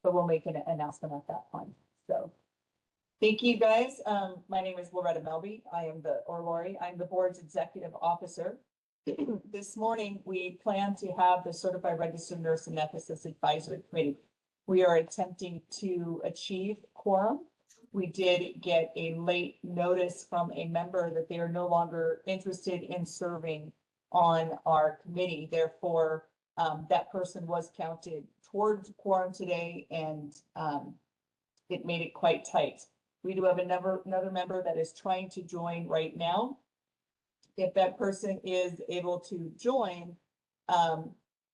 but we'll make an announcement at that time. So thank you guys. My name is Loretta Melby. I'm the board's executive officer. This morning, we plan to have the Certified Registered Nurse Anesthetist Advisory Committee. We are attempting to achieve quorum. We did get a late notice from a member that they are no longer interested in serving on our committee. Therefore, that person was counted towards quorum today, and it made it quite tight. We do have another member that is trying to join right now. If that person is able to join,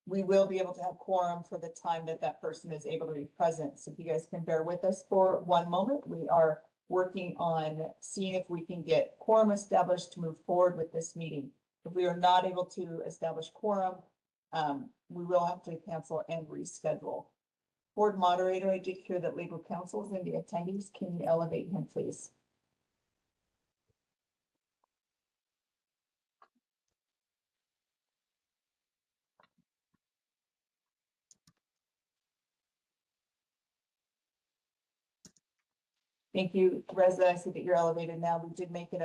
we will be able to have quorum for the time that that person is able to be present. So if you guys can bear with us for one moment, we are working on seeing if we can get quorum established to move forward with this meeting. If we are not able to establish quorum, we will have to cancel and reschedule. Board moderator, I did hear that legal counsel is in the attendees. Can you elevate him, please? Thank you, Reza. I see that you're elevated now. We did make an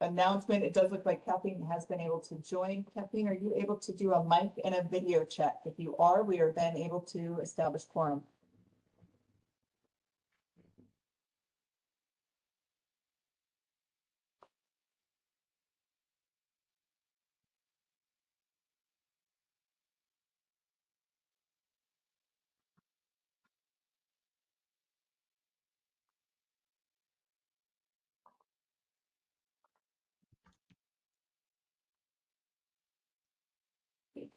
announcement. It does look like Kathleen has been able to join. Kathleen, are you able to do a mic and a video check? If you are, we are then able to establish quorum.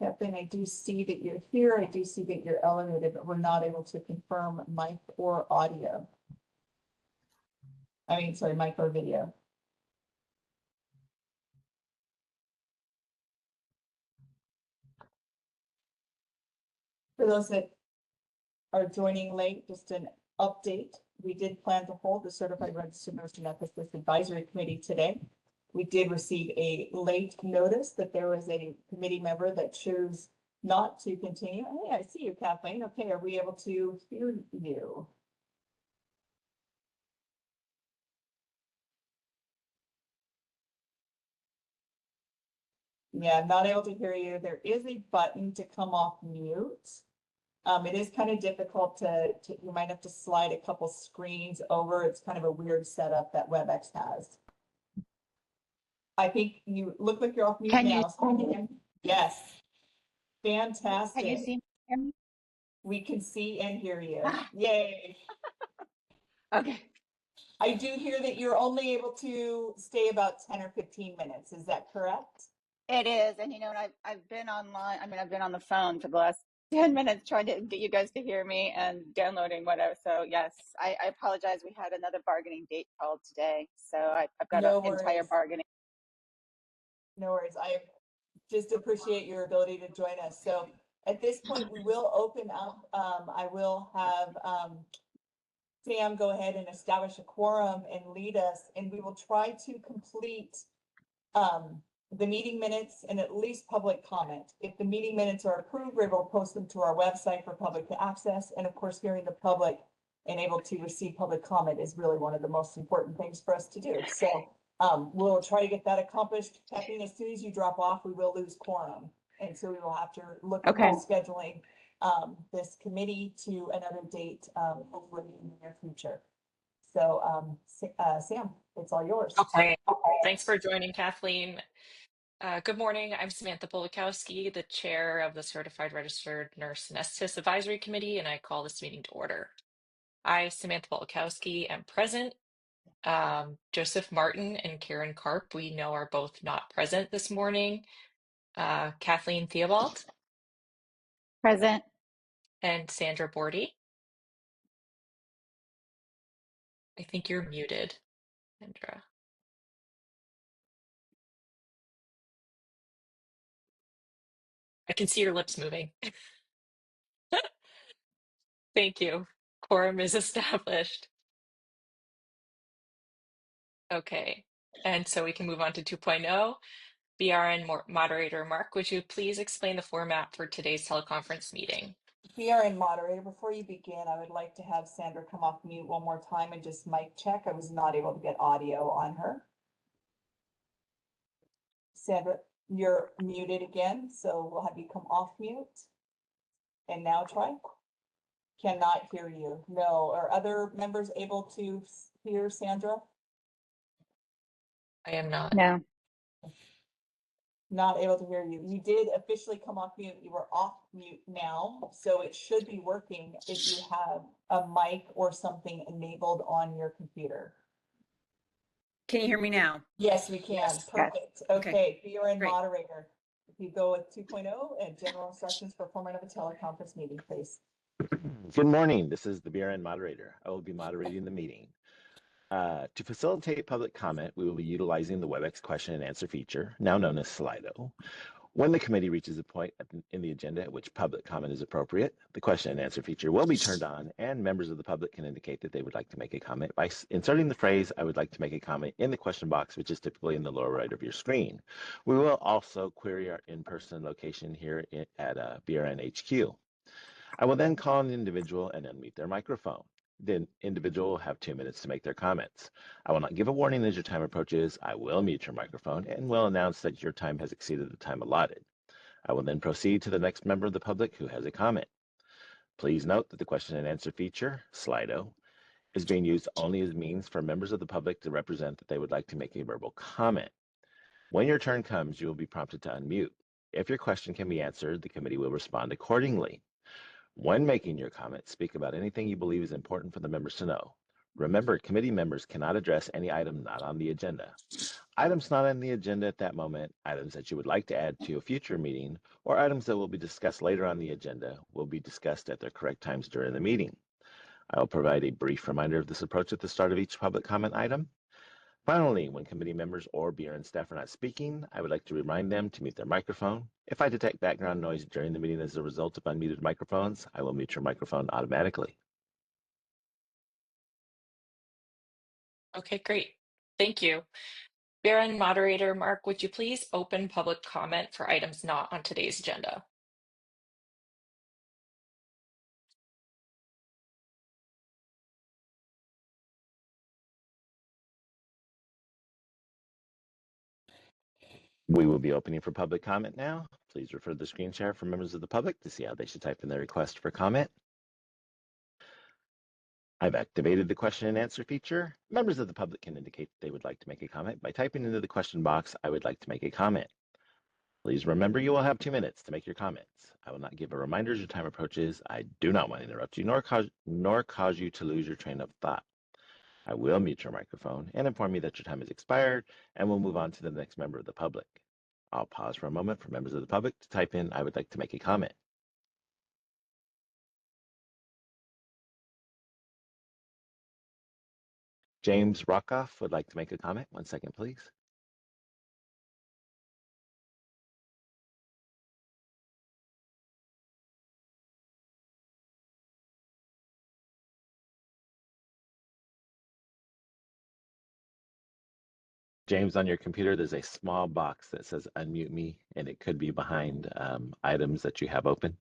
Kathleen, I do see that you're here. I do see that you're elevated, but we're not able to confirm mic or audio. I mean, sorry, mic or video. For those that are joining late, just an update. We did plan to hold the Certified Registered Nurse Anesthetist Advisory Committee today. We did receive a late notice that there was a committee member that chose not to continue. Hey, I see you, Kathleen. Okay, are we able to hear you? Yeah, I'm not able to hear you. There is a button to come off mute. It is kind of difficult you might have to slide a couple screens over. It's kind of a weird setup that WebEx has. I think you look like you're off mute now. Yes. Fantastic. Can you see me? We can see and hear you. Yay. Okay. I do hear that you're only able to stay about 10 or 15 minutes. Is that correct? It is. And I've been online. I mean, I've been on the phone for the last 10 minutes trying to get you guys to hear me and downloading whatever. So yes, I apologize. We had another bargaining date called today. So I've got No an entire worries. bargaining. No worries. I just appreciate your ability to join us. So at this point, we will open up. I will have Sam go ahead and establish a quorum and lead us, and we will try to complete the meeting minutes and at least public comment. If the meeting minutes are approved, we will post them to our website for public to access. And of course, hearing the public and able to receive public comment is really one of the most important things for us to do. So we'll try to get that accomplished. Kathleen, as soon as you drop off, we will lose quorum. And so we will have to look at scheduling this committee to another date, hopefully in the near future. So Sam, it's all yours. Okay. Thanks for joining, Kathleen. Good morning. I'm Samantha Polikowski, the chair of the Certified Registered Nurse Anesthetist Advisory Committee, and I call this meeting to order. I, Samantha Polikowski, am present. Joseph Martin and Karen Karp, we know, are both not present this morning. Kathleen Theobald. Present. And Sandra Bordy. I think you're muted, Sandra. I can see your lips moving. Thank you. Quorum is established. Okay, and so we can move on to 2.0. BRN moderator Mark, would you please explain the format for today's teleconference meeting? BRN moderator, before you begin, I would like to have Sandra come off mute one more time and just mic check. I was not able to get audio on her. Sandra, you're muted again, so we'll have you come off mute. And now try. Cannot hear you. No. Are other members able to hear Sandra? I am not. No. Not able to hear you. You did officially come off mute. You were off mute now, so it should be working if you have a mic or something enabled on your computer. Can you hear me now? Yes, we can. Yes. Perfect. Okay. Okay, BRN Great. moderator. If you go with 2.0 and general instructions for format of a teleconference meeting, please. Good morning. This is the BRN moderator. I will be moderating the meeting. To facilitate public comment, we will be utilizing the WebEx question and answer feature, now known as Slido. When the committee reaches a point in the agenda at which public comment is appropriate, the question and answer feature will be turned on, and members of the public can indicate that they would like to make a comment by inserting the phrase, "I would like to make a comment," in the question box, which is typically in the lower right of your screen. We will also query our in-person location here at BRN HQ. I will then call an individual and unmute their microphone. The individual will have 2 minutes to make their comments. I will not give a warning as your time approaches. I will mute your microphone and will announce that your time has exceeded the time allotted. I will then proceed to the next member of the public who has a comment. Please note that the question and answer feature, Slido, is being used only as means for members of the public to represent that they would like to make a verbal comment. When your turn comes, you will be prompted to unmute. If your question can be answered, the committee will respond accordingly. When making your comment, speak about anything you believe is important for the members to know. Remember, committee members cannot address any item not on the agenda. Items not on the agenda at that moment, items that you would like to add to a future meeting, or items that will be discussed later on the agenda will be discussed at their correct times during the meeting. I will provide a brief reminder of this approach at the start of each public comment item. Finally, when committee members or BRN staff are not speaking, I would like to remind them to mute their microphone. If I detect background noise during the meeting as a result of unmuted microphones, I will mute your microphone automatically. Okay, great. Thank you. BRN moderator Mark, would you please open public comment for items not on today's agenda? We will be opening for public comment now. Please refer to the screen share for members of the public to see how they should type in their request for comment. I've activated the question and answer feature. Members of the public can indicate they would like to make a comment by typing into the question box, "I would like to make a comment." Please remember you will have 2 minutes to make your comments. I will not give a reminder as your time approaches. I do not want to interrupt you nor cause you to lose your train of thought. I will mute your microphone and inform you that your time has expired, and we'll move on to the next member of the public. I'll pause for a moment for members of the public to type in, "I would like to make a comment." James Rockoff would like to make a comment. 1 second, please. James, on your computer, there's a small box that says unmute me, and it could be behind items that you have open.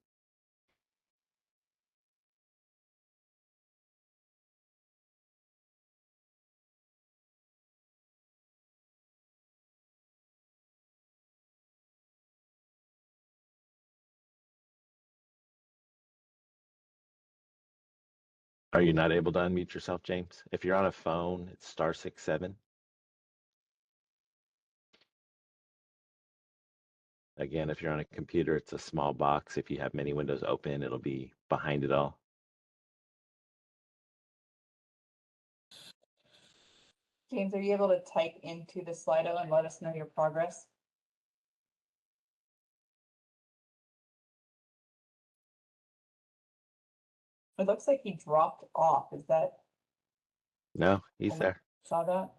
Are you not able to unmute yourself, James? If you're on a phone, it's *67. Again, if you're on a computer, it's a small box. If you have many windows open, it'll be behind it all. James, are you able to type into the Slido and let us know your progress? It looks like he dropped off. Is that? No, he's there. Saw that?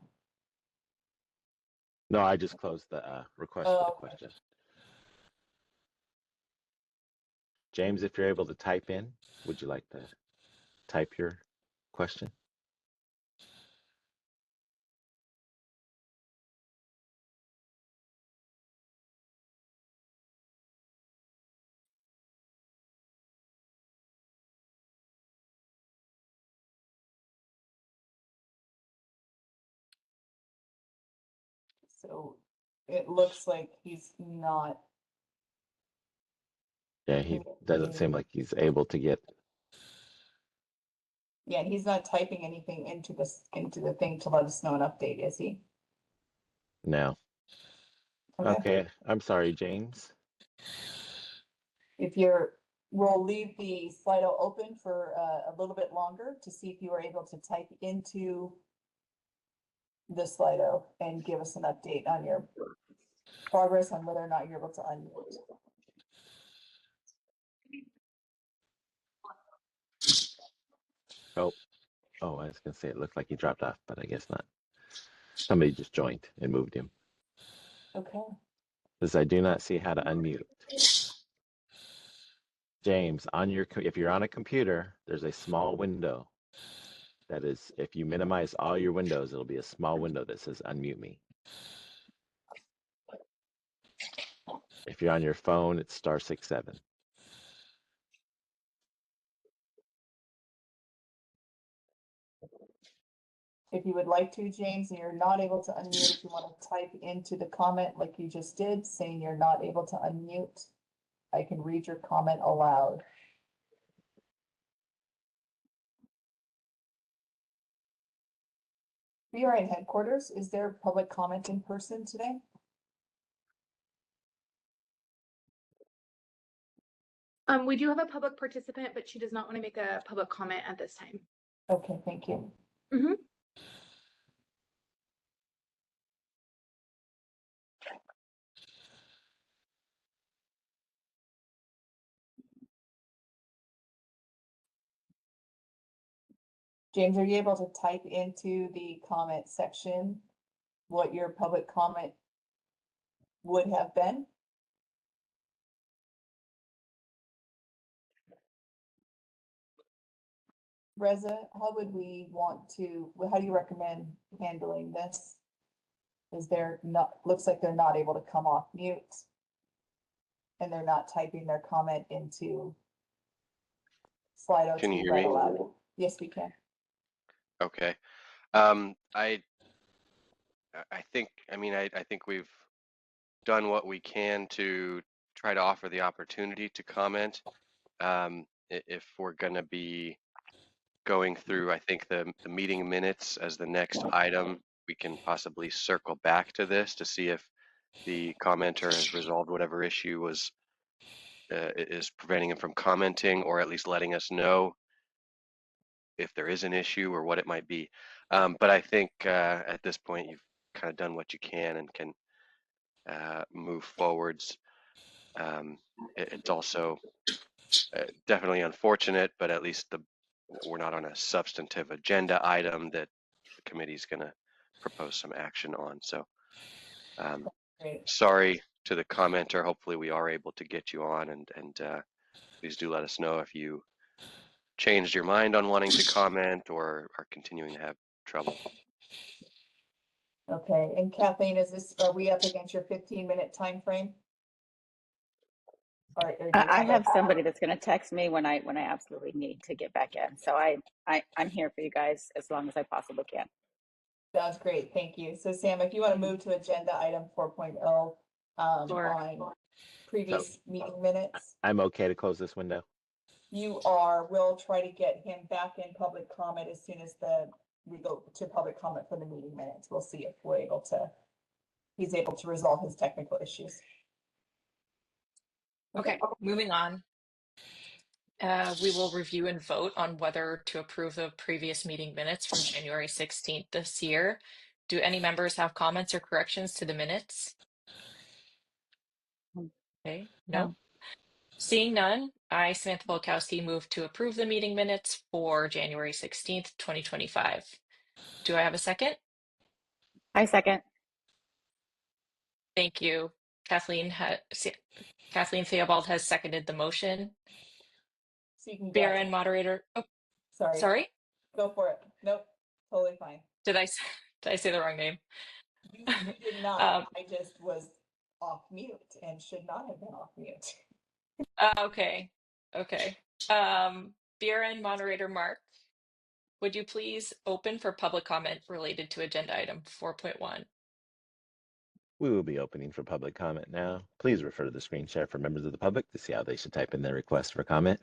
No, I just closed the request for the Okay. question. James, if you're able to type in, would you like to type your question? So it looks like he's not. Yeah, he doesn't seem like he's able to get. Yeah, and he's not typing anything into the thing to let us know an update, is he? No. Okay, I'm sorry, James. If we'll leave the Slido open for a little bit longer to see if you are able to type into the Slido and give us an update on your progress on whether or not you're able to unmute. Oh, I was gonna say it looked like he dropped off, but I guess not. Somebody just joined and moved him. Okay. Because I do not see how to unmute. James, if you're on a computer, there's a small window. That is, if you minimize all your windows, it'll be a small window that says unmute me. If you're on your phone, it's *67. If you would like to, James, and you're not able to unmute, if you want to type into the comment like you just did, saying you're not able to unmute, I can read your comment aloud. BRN headquarters, is there public comment in person today? We do have a public participant, but she does not want to make a public comment at this time. Okay, thank you. Mm-hmm. James, are you able to type into the comment section what your public comment would have been? Reza, how would we want to, how do you recommend handling this? Is there not, looks like they're not able to come off mute. And they're not typing their comment into Slido to Can you be hear read me? aloud. Yes, we can. Okay. I think, I think we've done what we can to try to offer the opportunity to comment. If we're going to be going through, I think the meeting minutes as the next item, we can possibly circle back to this to see if the commenter has resolved whatever issue was is preventing him from commenting, or at least letting us know if there is an issue or what it might be. But I think at this point you've kind of done what you can and can move forwards. It's also definitely unfortunate, but at least we're not on a substantive agenda item that the committee's going to propose some action on. So sorry to the commenter. Hopefully we are able to get you on, and please do let us know if you changed your mind on wanting to comment or are continuing to have trouble. Okay, and Kathleen, are we up against your 15-minute time frame? Or do you I have a- somebody that's going to text me when I absolutely need to get back in. So I'm here for you guys as long as I possibly can. Sounds great, thank you. So Sam, if you want to move to agenda item 4.0 Sure. on previous meeting minutes. I'm okay to close this window. You are, we'll try to get him back in public comment as soon as we go to public comment for the meeting minutes. We'll see if he's able to resolve his technical issues. Okay, moving on. We will review and vote on whether to approve the previous meeting minutes from January 16th this year. Do any members have comments or corrections to the minutes? Okay, no. Seeing none, I, Samantha Polkowski, move to approve the meeting minutes for January 16th, 2025. Do I have a second? I second. Thank you. Kathleen Theobald has seconded the motion. So you can BRN moderator. Oh, sorry. Go for it. Nope, totally fine. Did I say the wrong name? You did not. I just was off mute and should not have been off mute. Okay. BRN moderator Mark, would you please open for public comment related to agenda item 4.1? We will be opening for public comment now. Please refer to the screen share for members of the public to see how they should type in their request for comment.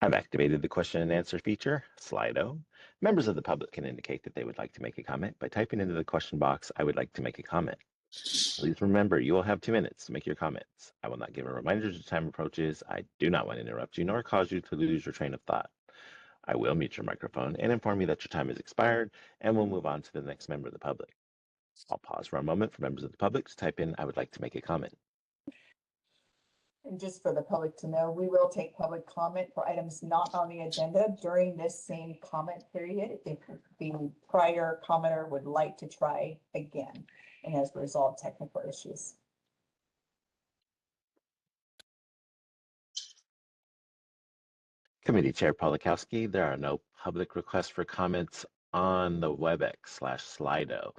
I've activated the question and answer feature, Slido. Members of the public can indicate that they would like to make a comment by typing into the question box, I would like to make a comment. Please remember, you will have 2 minutes to make your comments. I will not give a reminder as time approaches. I do not want to interrupt you nor cause you to lose your train of thought. I will mute your microphone and inform you that your time has expired, and we'll move on to the next member of the public. I'll pause for a moment for members of the public to type in, I would like to make a comment. And just for the public to know, we will take public comment for items not on the agenda during this same comment period if the prior commenter would like to try again and has resolved technical issues. Committee Chair Polakowski, there are no public requests for comments on the WebEx/Slido.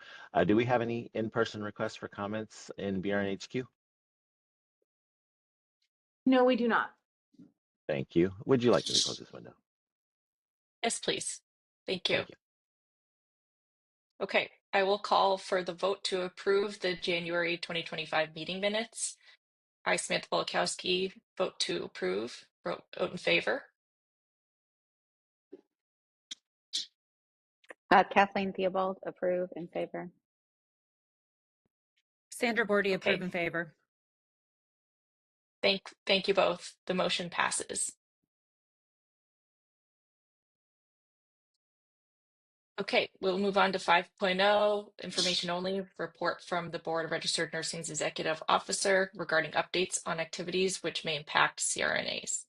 Do we have any in-person requests for comments in BRN HQ? No, we do not. Thank you. Would you like me to close this window? Yes, please. Thank you. Thank you. Okay, I will call for the vote to approve the January 2025 meeting minutes. I, Samantha Polakowski, vote to approve. Vote in favor. Kathleen Theobald, approve, in favor. Sandra Bordy, Okay. approve, in favor. Thank you both. The motion passes. Okay, we'll move on to 5.0, information only, report from the Board of Registered Nursing's Executive Officer regarding updates on activities which may impact CRNAs.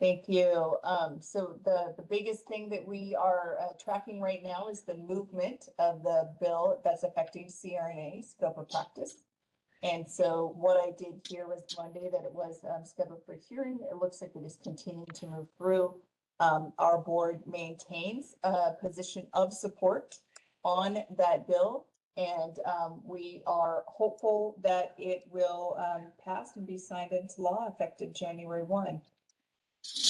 Thank you. So the biggest thing that we are tracking right now is the movement of the bill that's affecting CRNA, scope of practice. And so what I did here was Monday that it was scheduled for hearing. It looks like it is continuing to move through. Our board maintains a position of support on that bill. And we are hopeful that it will pass and be signed into law effective January 1.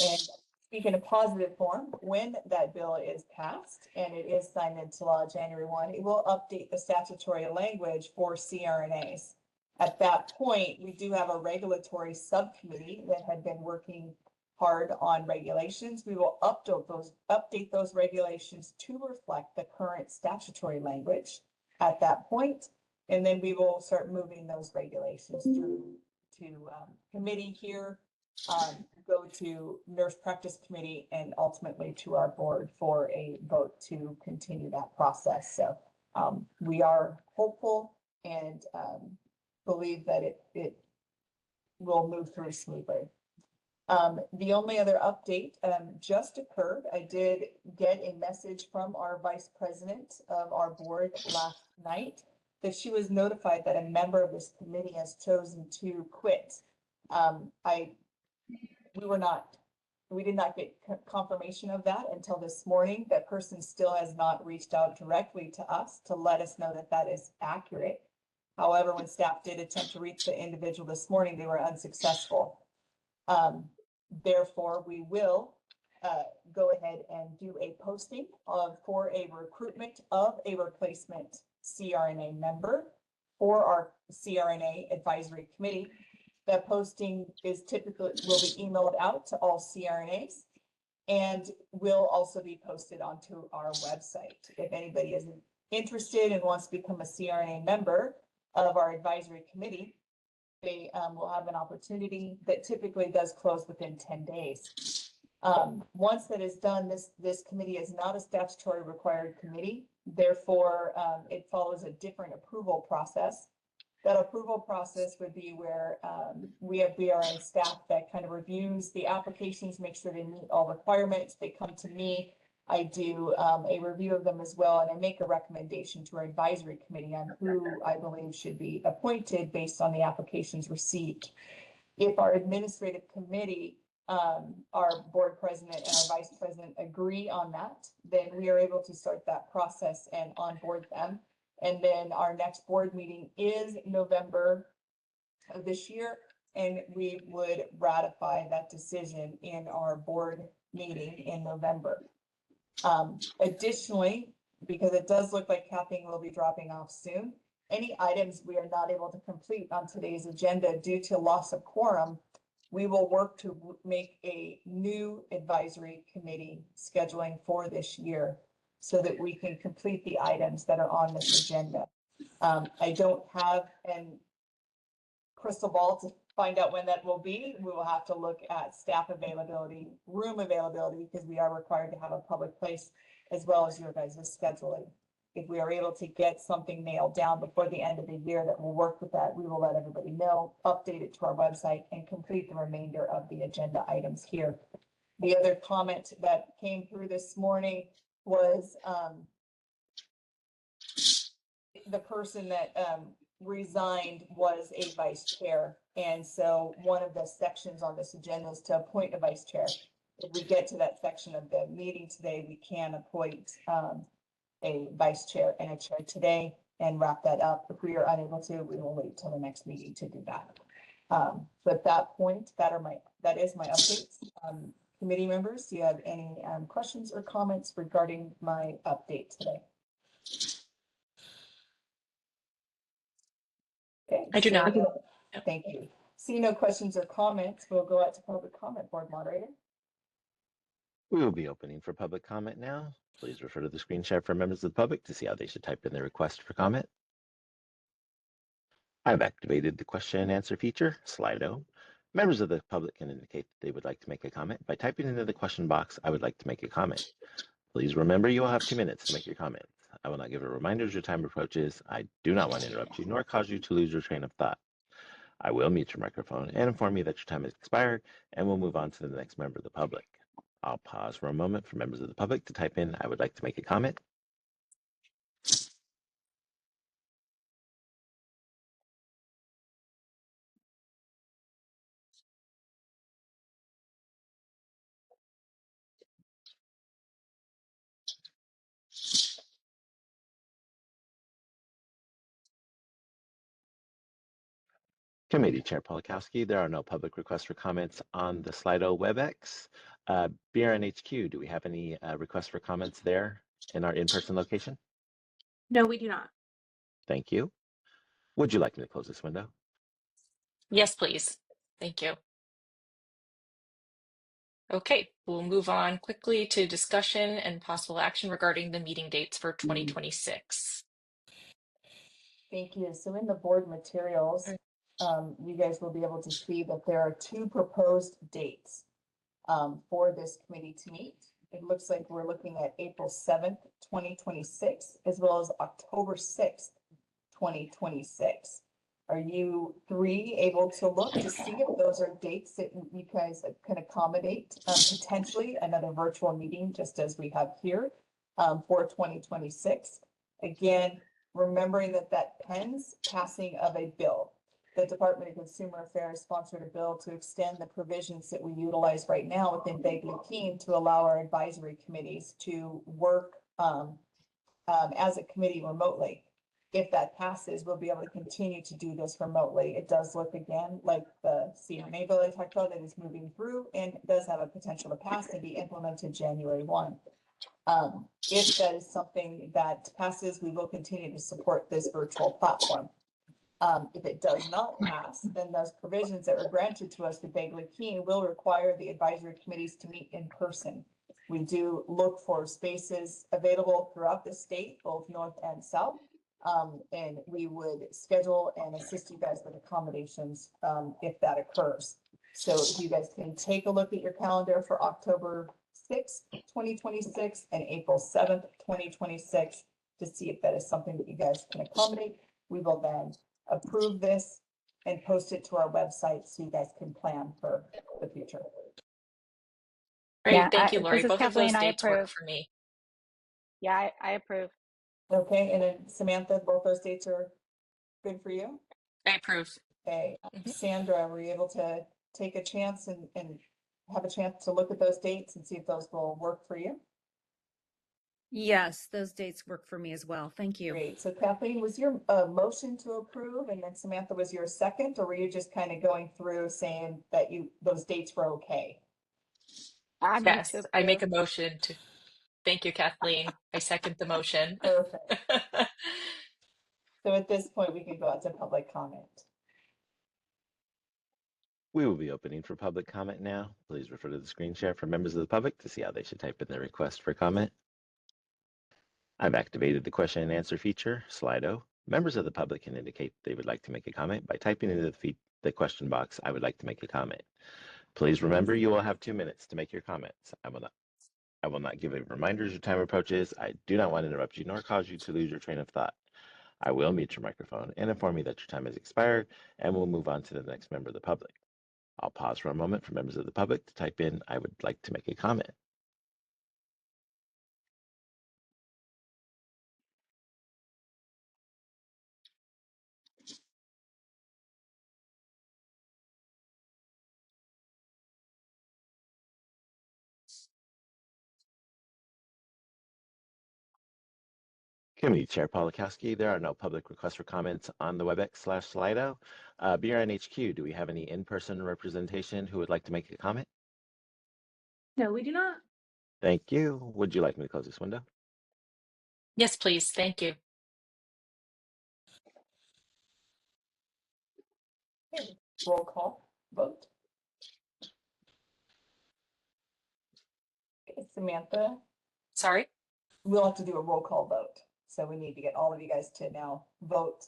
And speak in a positive form, when that bill is passed and it is signed into law January 1, it will update the statutory language for CRNAs. At that point, we do have a regulatory subcommittee that had been working hard on regulations. We will update those regulations to reflect the current statutory language at that point, and then we will start moving those regulations through to committee here, go to nurse practice committee, and ultimately to our board for a vote to continue that process. So we are hopeful and believe that it will move through smoothly. The only other update just occurred. I did get a message from our vice president of our board last night that she was notified that a member of this committee has chosen to quit. We did not get confirmation of that until this morning. That person still has not reached out directly to us to let us know that that is accurate. However, when staff did attempt to reach the individual this morning, they were unsuccessful. Therefore, we will go ahead and do a posting for a recruitment of a replacement CRNA member for our CRNA advisory committee. That posting is will be emailed out to all CRNAs and will also be posted onto our website. If anybody is interested and wants to become a CRNA member of our advisory committee, they will have an opportunity that typically does close within 10 days. Once that is done, this committee is not a statutory required committee. Therefore, it follows a different approval process. That approval process would be where we have BRN staff that kind of reviews the applications, make sure they meet all requirements. They come to me. I do a review of them as well, and I make a recommendation to our advisory committee on who I believe should be appointed based on the applications received. If our administrative committee, our board president and our vice president agree on that, then we are able to start that process and onboard them. And then our next board meeting is November of this year, and we would ratify that decision in our board meeting in November. Additionally, because it does look like Kathleen will be dropping off soon. Any items we are not able to complete on today's agenda due to loss of quorum, we will work to make a new advisory committee scheduling for this year so that we can complete the items that are on this agenda. I don't have a crystal ball to find out when that will be. We will have to look at staff availability, room availability, because we are required to have a public place, as well as your guys' scheduling. If we are able to get something nailed down before the end of the year that will work with that, we will let everybody know, update it to our website, and complete the remainder of the agenda items here. The other comment that came through this morning was the person that resigned was a vice chair. And so one of the sections on this agenda is to appoint a vice chair. If we get to that section of the meeting today, we can appoint a vice chair and a chair today and wrap that up. If we are unable to, we will wait till the next meeting to do that. But at that point, that is my updates. Committee members, do you have any questions or comments regarding my update today? Okay, I do not. Thank you. See no questions or comments, we'll go out to public comment. Board moderator. We will be opening for public comment now. Please refer to the screen share for members of the public to see how they should type in their request for comment. I've activated the question and answer feature, Slido. Members of the public can indicate that they would like to make a comment by typing into the question box, "I would like to make a comment." Please remember you will have 2 minutes to make your comment. I will not give a reminder as your time approaches. I do not want to interrupt you nor cause you to lose your train of thought. I will mute your microphone and inform you that your time has expired, and we'll move on to the next member of the public. I'll pause for a moment for members of the public to type in, "I would like to make a comment." Committee Chair Polakowski, there are no public requests for comments on the Slido WebEx. BRNHQ, do we have any requests for comments there in our in-person location? No, we do not. Thank you. Would you like me to close this window? Yes, please. Thank you. Okay, we'll move on quickly to discussion and possible action regarding the meeting dates for 2026. Thank you. So in the board materials, you guys will be able to see that there are 2 proposed dates for this committee to meet. It looks like we're looking at April 7th, 2026, as well as October 6th, 2026. Are you 3 able to look to see if those are dates that you guys can accommodate potentially another virtual meeting, just as we have here for 2026? Again, remembering that pens passing of a bill. The Department of Consumer Affairs sponsored a bill to extend the provisions that we utilize right now within Bagley-Keene to allow our advisory committees to work as a committee remotely. If that passes, we'll be able to continue to do this remotely. It does look again like the CMA bill I talked about that is moving through and does have a potential to pass and be implemented January 1. If that is something that passes, we will continue to support this virtual platform. If it does not pass, then those provisions that were granted to us with Bagley-Keene will require the advisory committees to meet in person. We do look for spaces available throughout the state, both north and south. And we would schedule and assist you guys with accommodations if that occurs. So if you guys can take a look at your calendar for October 6th, 2026 and April 7th, 2026 to see if that is something that you guys can accommodate. We will then approve this and post it to our website so you guys can plan for the future. Great, Yeah, thank you, Lori. this is Both of those Kathleen. I dates work approve. for me. Yeah, I approve. Okay, and then Samantha, both those dates are good for you? I approve. Okay, Sandra, were you able to take a chance and have a chance to look at those dates and see if those will work for you? Yes, those dates work for me as well. Thank you. Great. So Kathleen, was your motion to approve, and then Samantha was your second, or were you just kind of going through saying that those dates were okay? I move Yes, to I make approve. a motion to. Thank you, Kathleen. I second the motion. Perfect. So at this point, we can go out to public comment. We will be opening for public comment now. Please refer to the screen share for members of the public to see how they should type in their request for comment. I've activated the question and answer feature, Slido. Members of the public can indicate they would like to make a comment by typing into the question box, I would like to make a comment. Please remember you will have 2 minutes to make your comments. I will not give a reminder as your time approaches. I do not want to interrupt you nor cause you to lose your train of thought. I will mute your microphone and inform you that your time has expired, and we'll move on to the next member of the public. I'll pause for a moment for members of the public to type in, I would like to make a comment. Committee Chair Polakowski, there are no public requests for comments on the WebEx/Slido. BRN HQ, do we have any in-person representation who would like to make a comment? No, we do not. Thank you. Would you like me to close this window? Yes, please. Thank you. Okay, roll call vote. Okay, Samantha, Sorry. we'll have to do a roll call vote. So we need to get all of you guys to now vote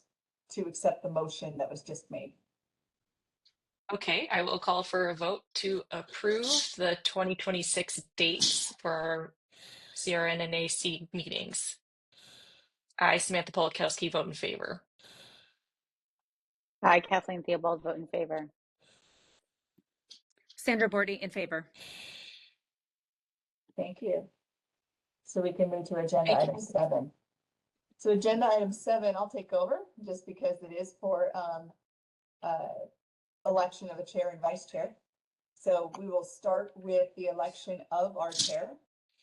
to accept the motion that was just made. Okay, I will call for a vote to approve the 2026 dates for our CRN and AC meetings. I, Samantha Polakowski, vote in favor. Hi, Kathleen Theobald, vote in favor. Sandra Bordy in favor. Thank you. So we can move to agenda Thank item 7. So agenda item 7, I'll take over just because it is for election of a chair and vice chair. So we will start with the election of our chair.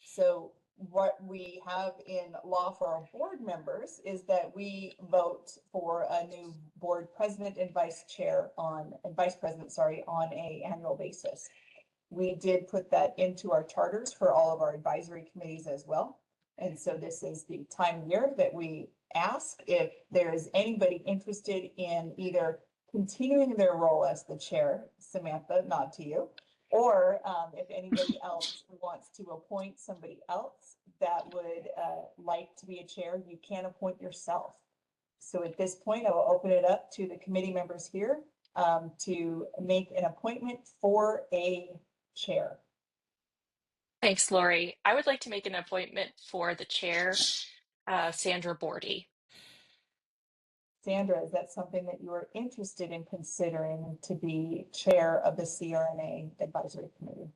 So what we have in law for our board members is that we vote for a new board president and vice president, on a annual basis. We did put that into our charters for all of our advisory committees as well. And so this is the time of year that we ask if there is anybody interested in either continuing their role as the chair, Samantha, nod to you, or if anybody else wants to appoint somebody else that would like to be a chair, you can appoint yourself. So at this point, I will open it up to the committee members here to make an appointment for a chair. Thanks, Lori. I would like to make an appointment for the chair, Sandra Bordy. Sandra, is that something that you are interested in considering to be chair of the CRNA Advisory Committee?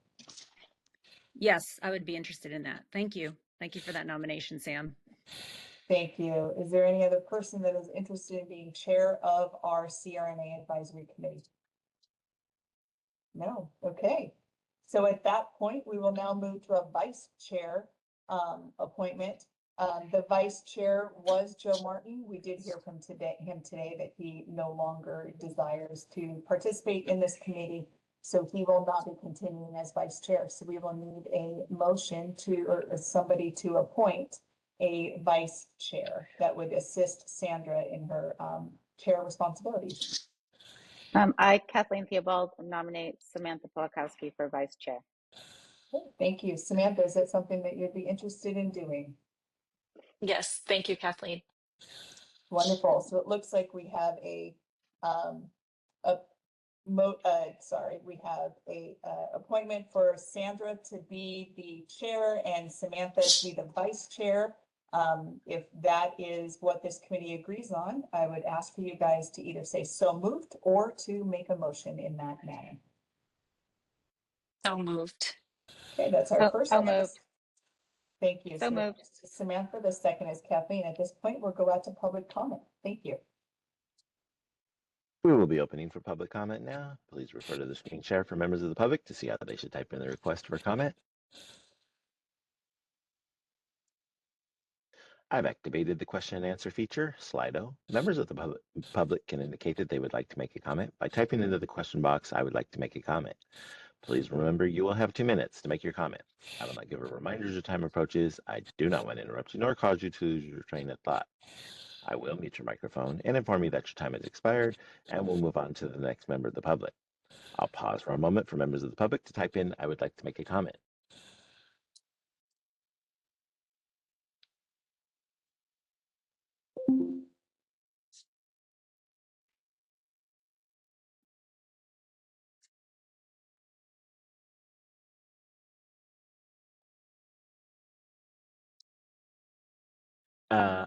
Yes, I would be interested in that. Thank you. Thank you for that nomination, Sam. Thank you. Is there any other person that is interested in being chair of our CRNA Advisory Committee? No. Okay. So at that point, we will now move to a vice chair appointment. The vice chair was Joe Martin. We did hear from him today that he no longer desires to participate in this committee, so he will not be continuing as vice chair. So we will need a motion or somebody to appoint a vice chair that would assist Sandra in her chair responsibilities. I, Kathleen Theobald, nominate Samantha Polakowski for vice chair. Thank you. Samantha, is that something that you'd be interested in doing? Yes, thank you, Kathleen. Wonderful. So it looks like we have we have a appointment for Sandra to be the chair and Samantha to be the vice chair. If that is what this committee agrees on, I would ask for you guys to either say so moved or to make a motion in that manner. So moved. Okay, that's our first. So moved. Thank you. So moved. Samantha, the second is Kathleen. At this point, we'll go out to public comment. Thank you. We will be opening for public comment now. Please refer to the screen share for members of the public to see how they should type in the request for comment. I've activated the question and answer feature, Slido. Members of the public can indicate that they would like to make a comment by typing into the question box, I would like to make a comment. Please remember you will have 2 minutes to make your comment. I will not give a reminder as your time approaches. I do not want to interrupt you nor cause you to lose your train of thought. I will mute your microphone and inform you that your time has expired, and we'll move on to the next member of the public. I'll pause for a moment for members of the public to type in, I would like to make a comment.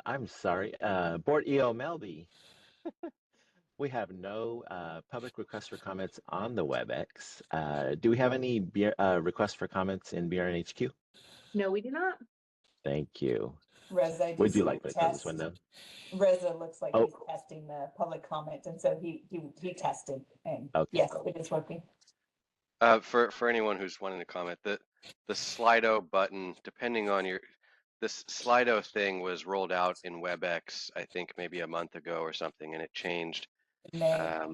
I'm sorry, Board EO Melby. We have no public requests for comments on the WebEx. Do we have any requests for comments in BRN HQ? No, we do not. Thank you. Reza, Would just you like me to close this test. window? Reza looks like Oh. he's testing the public comment, and so he tested, and Okay, yes, cool. it is working. For anyone who's wanting to comment, the Slido button, depending on this Slido thing was rolled out in WebEx, I think maybe a month ago or something, and it changed May.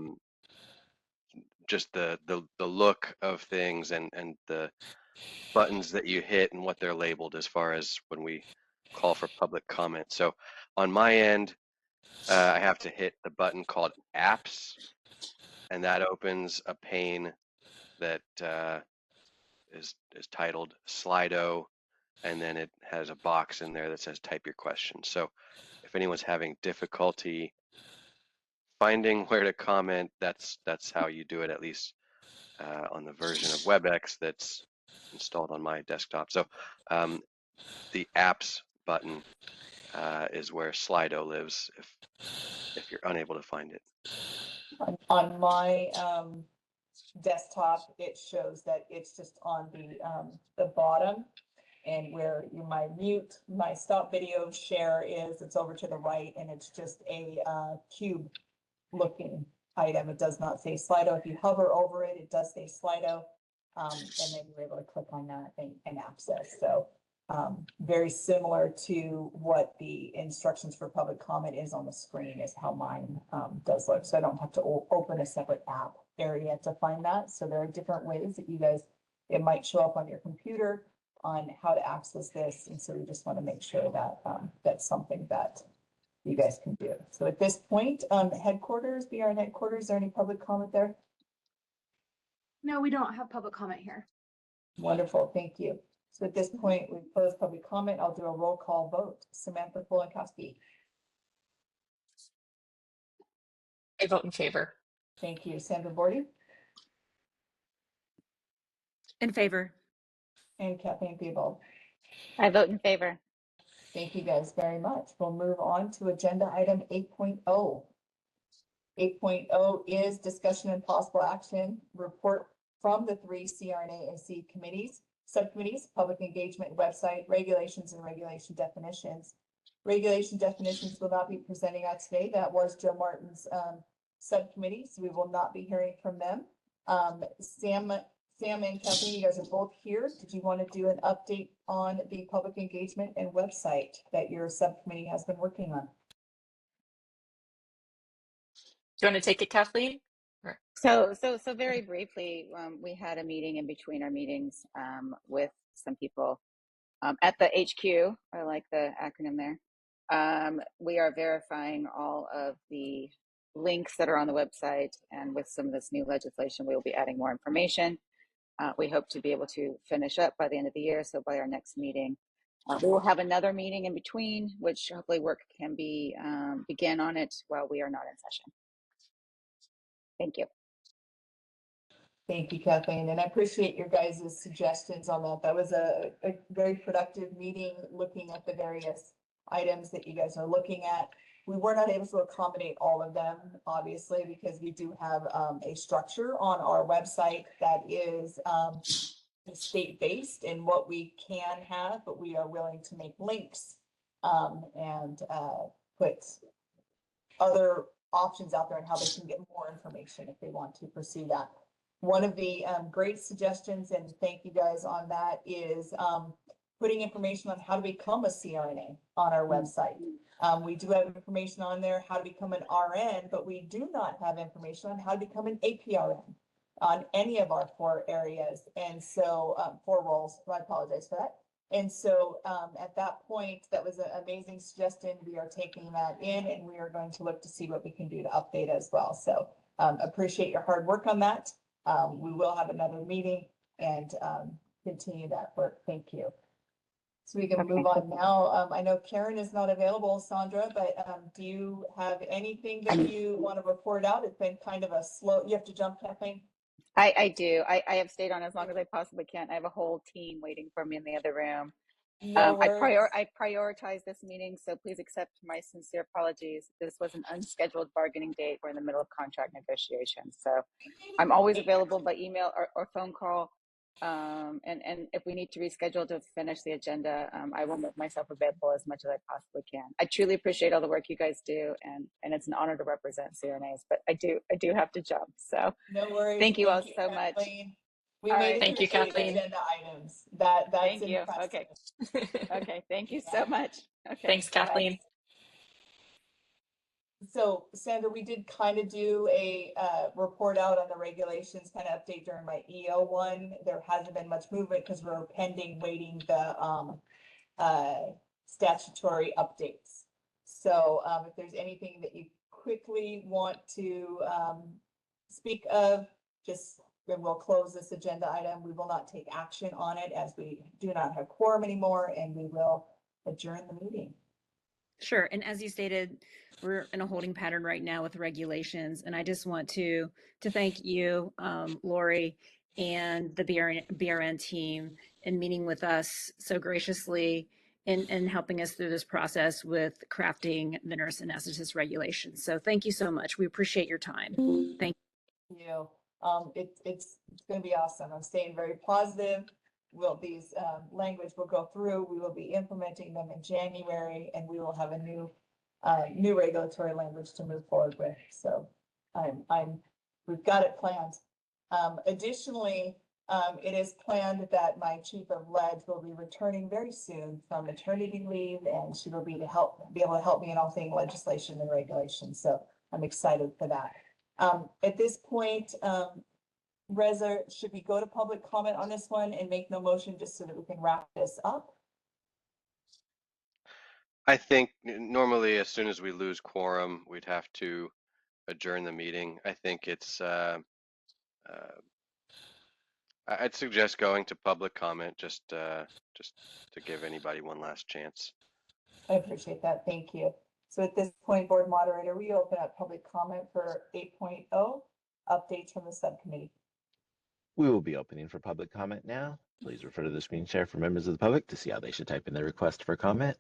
just the look of things and the buttons that you hit and what they're labeled as far as when we call for public comment. So on my end, I have to hit the button called Apps, and that opens a pane that is titled Slido, and then it has a box in there that says type your question. So if anyone's having difficulty finding where to comment, that's how you do it, at least on the version of WebEx that's installed on my desktop. So the apps button is where Slido lives if you're unable to find it. On my desktop, it shows that it's just on the bottom, and where my stop video share is, it's over to the right, and it's just a cube looking item. It does not say Slido. If you hover over it, it does say Slido, and then you're able to click on that and access. So very similar to what the instructions for public comment is on the screen is how mine does look. So I don't have to open a separate app area to find that. So there are different ways that it might show up on your computer on how to access this. And so we just want to make sure that that's something that you guys can do. So at this point, headquarters, BRN headquarters, is there any public comment there? No, we don't have public comment here. Wonderful, thank you. So at this point, we've closed public comment. I'll do a roll call vote. Samantha Polakowski. I vote in favor. Thank you. Sandra Bordy In favor. and Kathleen Theobald. I vote in favor. Thank you guys very much. We'll move on to agenda item 8.0. 8.0 is discussion and possible action report from the 3 CRNA and C committees, subcommittees, public engagement website, regulations and regulation definitions. Regulation definitions will not be presenting out today. That was Joe Martin's subcommittee, so we will not be hearing from them. Sam and Kathleen, you guys are both here. Did you want to do an update on the public engagement and website that your subcommittee has been working on? Do you want to take it, Kathleen? Or- So very briefly, we had a meeting in between our meetings with some people at the HQ. I like the acronym there. We are verifying all of the links that are on the website, and with some of this new legislation, we will be adding more information. We hope to be able to finish up by the end of the year. So by our next meeting, we will have another meeting in between, which hopefully work can be begin on it while we are not in session. Thank you. Thank you, Kathleen, and I appreciate your guys' suggestions on that. That was a very productive meeting, looking at the various items that you guys are looking at. We were not able to accommodate all of them, obviously, because we do have a structure on our website that is state-based in what we can have, but we are willing to make links and put other options out there and how they can get more information if they want to pursue that. One of the great suggestions, and thank you guys on that, is putting information on how to become a CRNA on our website. We do have information on there how to become an RN, but we do not have information on how to become an APRN. on any of our 4 areas. And so, 4 roles, I apologize for that. And so, at that point, that was an amazing suggestion. We are taking that in and we are going to look to see what we can do to update as well. So, appreciate your hard work on that. We will have another meeting and, continue that work. Thank you. So we can move on now. I know Karen is not available, Sandra, but do you have anything that you want to report out? It's been kind of a slow, you have to jump, Kathleen? I do. I have stayed on as long as I possibly can. I have a whole team waiting for me in the other room. No worries. I prioritize this meeting, so please accept my sincere apologies. This was an unscheduled bargaining date. We're in the middle of contract negotiations. So I'm always available by email or phone call. And if we need to reschedule to finish the agenda, I will make myself available as much as I possibly can. I truly appreciate all the work you guys do, and it's an honor to represent CRNAs, but I do have to jump. So No worries. thank you all so much. Kathleen. We All made right. it Thank through you, 8 Kathleen. agenda items. That's Thank you. impressive. Okay. Thank you so much. Okay. Thanks, Bye-bye. Kathleen. So Sandra, we did kind of do a report out on the regulations kind of update during my EO one. There hasn't been much movement because we're pending waiting the statutory updates. So if there's anything that you quickly want to speak of, just then we'll close this agenda item. We will not take action on it as we do not have quorum anymore, and we will adjourn the meeting. Sure. And as you stated, we're in a holding pattern right now with regulations. And I just want to thank you, Lori, and the BRN team in meeting with us so graciously and helping us through this process with crafting the nurse anesthetist regulations. So thank you so much. We appreciate your time. Thank you. It's going to be awesome. I'm staying very positive. These language will go through. We will be implementing them in January, and we will have a new regulatory language to move forward with. So we've got it planned. Additionally, it is planned that my chief of ledge will be returning very soon from maternity leave, and she will be able to help me in all things legislation and regulation. So I'm excited for that. At this point, Reza, should we go to public comment on this one and make no motion just so that we can wrap this up? I think normally as soon as we lose quorum, we'd have to adjourn the meeting. I think it's I'd suggest going to public comment just to give anybody one last chance. I appreciate that. Thank you. So at this point, board moderator, we open up public comment for 8.0 updates from the subcommittee. We will be opening for public comment now. Please refer to the screen share for members of the public to see how they should type in their request for comment.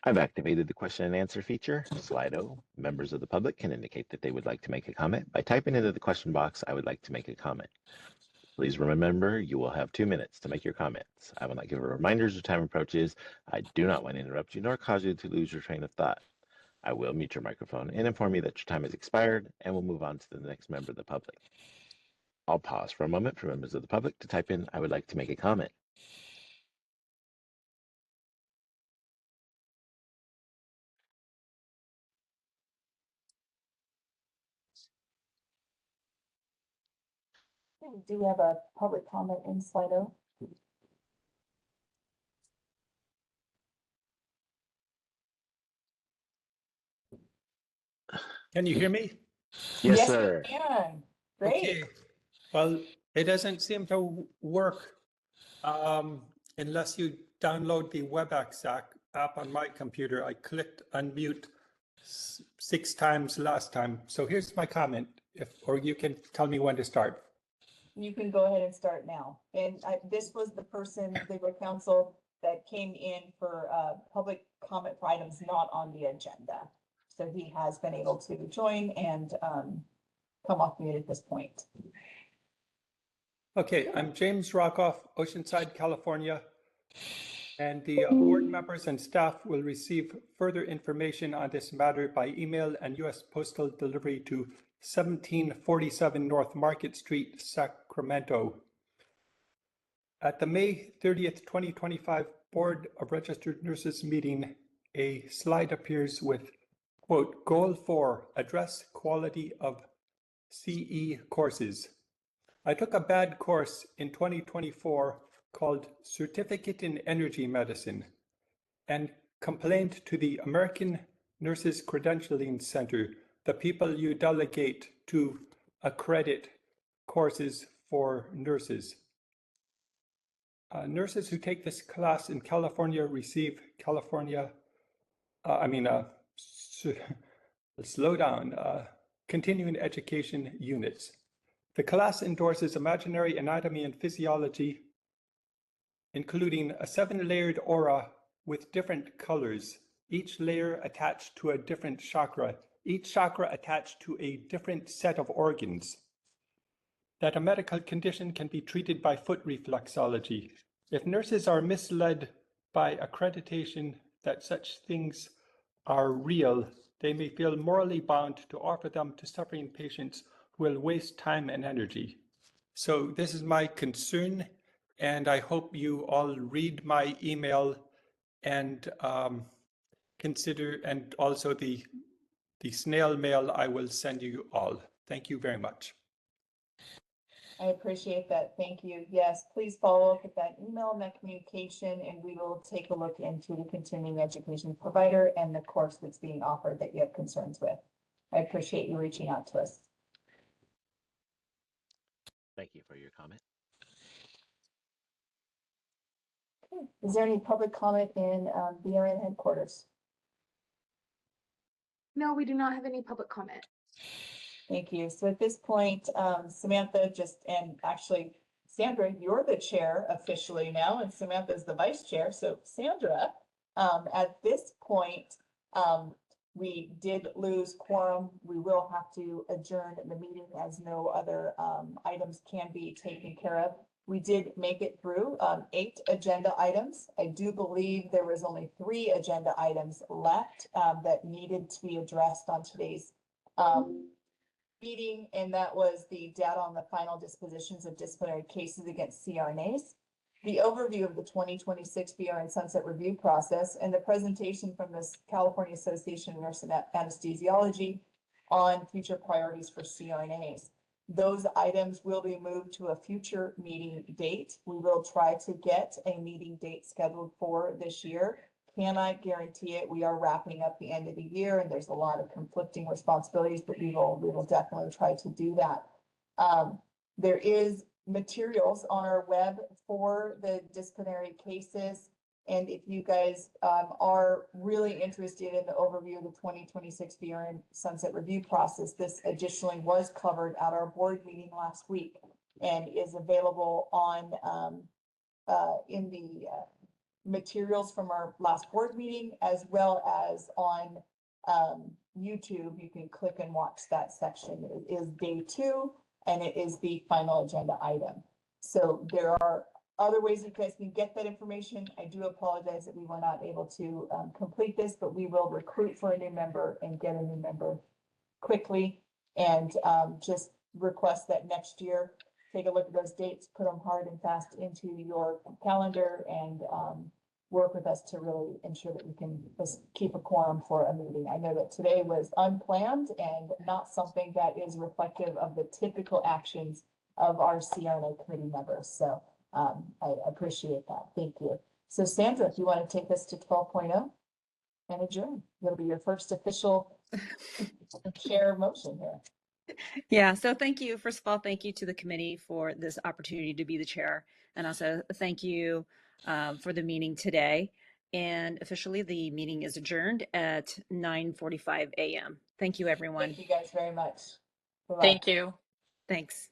I've activated the question and answer feature. Slido. Members of the public can indicate that they would like to make a comment by typing into the question box, "I would like to make a comment." Please remember, you will have 2 minutes to make your comments. I will not give a reminder as time approaches. I do not want to interrupt you nor cause you to lose your train of thought. I will mute your microphone and inform you that your time has expired, and we'll move on to the next member of the public. I'll pause for a moment for members of the public to type in, "I would like to make a comment." Do we have a public comment in Slido? Can you hear me? Yes, sir. We can. Great. Okay. Well, it doesn't seem to work unless you download the WebEx app on my computer. I clicked unmute 6 times last time. So here's my comment, or you can tell me when to start. You can go ahead and start now. And this was the person, legal counsel, that came in for public comment for items not on the agenda. So he has been able to join and come off mute at this point. Okay, I'm James Rockoff, Oceanside, California. And the board members and staff will receive further information on this matter by email and U.S. postal delivery to 1747 North Market Street, Sacramento. At the May 30th, 2025 Board of Registered Nurses meeting, a slide appears with Quote, Goal 4, address quality of CE courses. I took a bad course in 2024 called Certificate in Energy Medicine and complained to the American Nurses Credentialing Center, the people you delegate to accredit courses for nurses. Nurses who take this class in California receive slow down, continuing education units. The class endorses imaginary anatomy and physiology, including a 7-layered aura with different colors, each layer attached to a different chakra, each chakra attached to a different set of organs. That a medical condition can be treated by foot reflexology. If nurses are misled by accreditation that such things are real, they may feel morally bound to offer them to suffering patients who will waste time and energy. So this is my concern, and I hope you all read my email and consider, and also the snail mail I will send you all. Thank you very much. I appreciate that. Thank you. Yes, please follow up with that email and that communication, and we will take a look into the continuing education provider and the course that's being offered that you have concerns with. I appreciate you reaching out to us. Thank you for your comment. Okay. Is there any public comment in BRN headquarters? No, we do not have any public comment. Thank you. So at this point, Samantha and actually Sandra, you're the chair officially now, and Samantha's the vice chair. So Sandra, at this point, we did lose quorum. We will have to adjourn the meeting as no other items can be taken care of. We did make it through 8 agenda items. I do believe there was only 3 agenda items left that needed to be addressed on today's meeting, and that was the data on the final dispositions of disciplinary cases against CRNAs, the overview of the 2026 BRN sunset review process, and the presentation from the California Association of Nurse and Anesthesiology on future priorities for CRNAs. Those items will be moved to a future meeting date. We will try to get a meeting date scheduled for this year. Cannot guarantee it. We are wrapping up the end of the year and there's a lot of conflicting responsibilities, but we will definitely try to do that. There is materials on our web for the disciplinary cases. And if you guys are really interested in the overview of the 2026 BRN sunset review process, this additionally was covered at our board meeting last week and is available on in the materials from our last board meeting, as well as on YouTube. You can click and watch that section. It is day 2 and it is the final agenda item. So there are other ways you guys can get that information. I do apologize that we were not able to complete this, but we will recruit for a new member and get a new member quickly, and just request that next year, take a look at those dates, put them hard and fast into your calendar, and work with us to really ensure that we can just keep a quorum for a meeting. I know that today was unplanned and not something that is reflective of the typical actions of our CRNA committee members. So I appreciate that. Thank you. So Sandra, if you want to take us to 12.0 and adjourn, it'll be your first official chair motion here. Yeah, so thank you. First of all, thank you to the committee for this opportunity to be the chair. And also thank you for the meeting today. And officially the meeting is adjourned at 9:45 a.m. Thank you, everyone. Thank you guys very much. Bye-bye. Thank you. Thanks.